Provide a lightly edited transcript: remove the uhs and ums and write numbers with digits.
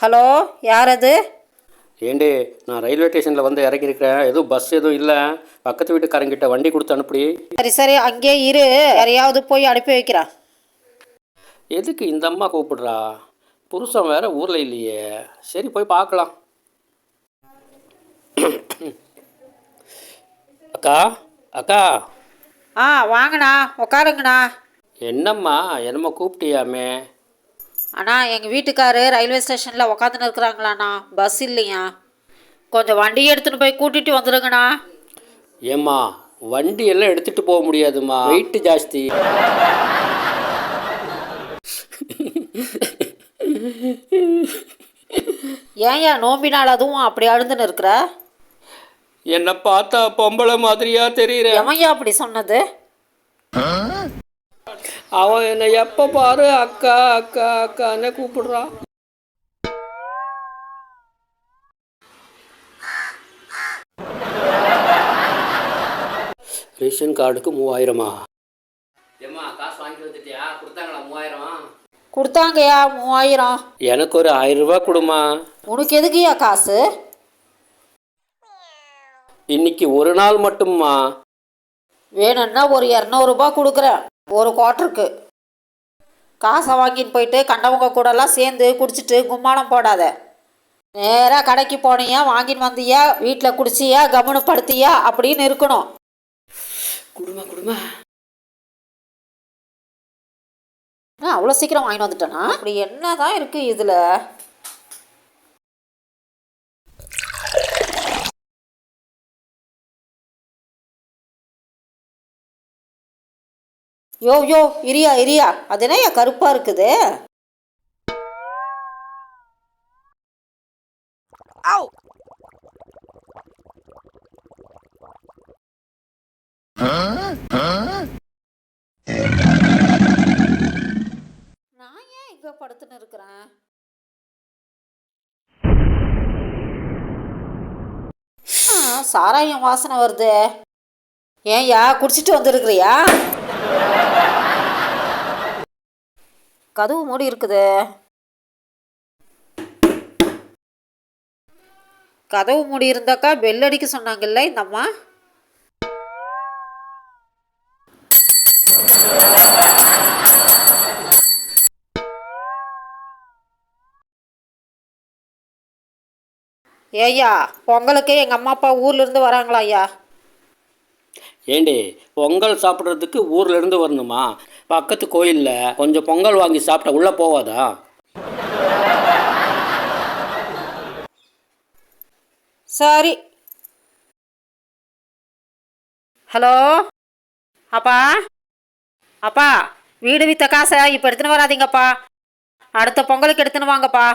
Hello, யார் அது? ஏண்டி, நான் ரயில்வே ஸ்டேஷனில் வந்து இறங்கியிருக்கிறேன். எதுவும் பஸ் எதுவும் இல்லை. பக்கத்து வீட்டுக்காரங்கிட்ட வண்டி கொடுத்து அனுப்பி. சரி சரி, அங்கேயே இரு, யாரையாவது போய் அனுப்பி வைக்கிறேன். எதுக்கு இந்த அம்மா கூப்பிடுறா? புருஷன் வேற ஊரில் இல்லையே. சரி, போய் பார்க்கலாம். அக்கா, அக்கா. வாங்கண்ணா, உட்காருங்கண்ணா. என்னம்மா, என்னம்மா கூப்பிட்டியாமே? அண்ணா, எங்கள் வீட்டுக்காரு ரயில்வே ஸ்டேஷனில் உக்காந்துன்னு இருக்கிறாங்களாண்ணா, பஸ் இல்லையா? கொஞ்சம் வண்டியை எடுத்துகிட்டு போய் கூட்டிகிட்டு வந்துடுங்கண்ணா. ஏம்மா, வண்டி எல்லாம் எடுத்துகிட்டு போக முடியாதும்மா, வெயிட்டு ஜாஸ்தி. ஏன்யா நோம்பினால் அதுவும் அப்படி அழுந்துன்னு இருக்கிற? என்னை பார்த்தா பொம்பளை மாதிரியா தெரியுற? எவையா அப்படி சொன்னது? அவன் என்னை எப்போ பாரு அக்கா அக்கா அக்கான்னு கூப்பிடுறான். ரேஷன் கார்டுக்கு 3000. ஏம்மா, காசு வாங்கிட்டு வந்துட்டியா? கொடுத்தாங்களா 3000? கொடுத்தாங்கய்யா 3000. எனக்கு ஒரு 1000 ரூபாய் கொடுமா. உனக்கு எதுக்குயா காசு? இன்னைக்கு ஒரு நாள் மட்டும்மா. வேணும்னா ஒரு 200 ரூபாய் கொடுக்குறேன் ஒரு குவார்ட்டருக்கு. காசை வாங்கிட்டு போயிட்டு கண்டவங்க கூடலாம் சேர்ந்து குடிச்சிட்டு கும்மாளம் போடாத. நேராக கடைக்கு போனியா, வாங்கின்னு வந்தியா, வீட்டில் குடிச்சியா, கவனு படுத்தியா அப்படின்னு இருக்கணும். குடுமா குடுமா. அவ்வளோ சீக்கிரம் வாங்கிட்டு வந்துட்டேனா? அப்படி என்ன தான் இருக்குது இதில்? யோ யோ, இரியா இரியா, அது என்ன கருப்பாக இருக்குது? நான் ஏன் இங்கே படுத்துன்னு இருக்கிறேன்? சாராயம் வாசனை வருது. ஏன்யா குடிச்சிட்டு வந்துருக்கிறியா? கதவு மூடி இருக்குது. கதவு மூடி இருந்தாக்கா பெல் அடிக்க சொன்னாங்கல்ல இந்த அம்மா. ஏய்யா, பொங்கலுக்கு எங்கள் அம்மா அப்பா ஊர்லேருந்து வராங்களா ஐயா? ஏண்டி, பொங்கல் சாப்பிட்றதுக்கு ஊர்லேருந்து வரணுமா? பக்கத்து கோயிலில் கொஞ்சம் பொங்கல் வாங்கி சாப்பிட்டா உள்ளே போவாதா? சரி. ஹலோ அப்பா, அப்பா, வீடு விற்ற காசை இப்போ எடுத்துன்னு வராதிங்கப்பா. அடுத்த பொங்கலுக்கு எடுத்துன்னு வாங்கப்பா.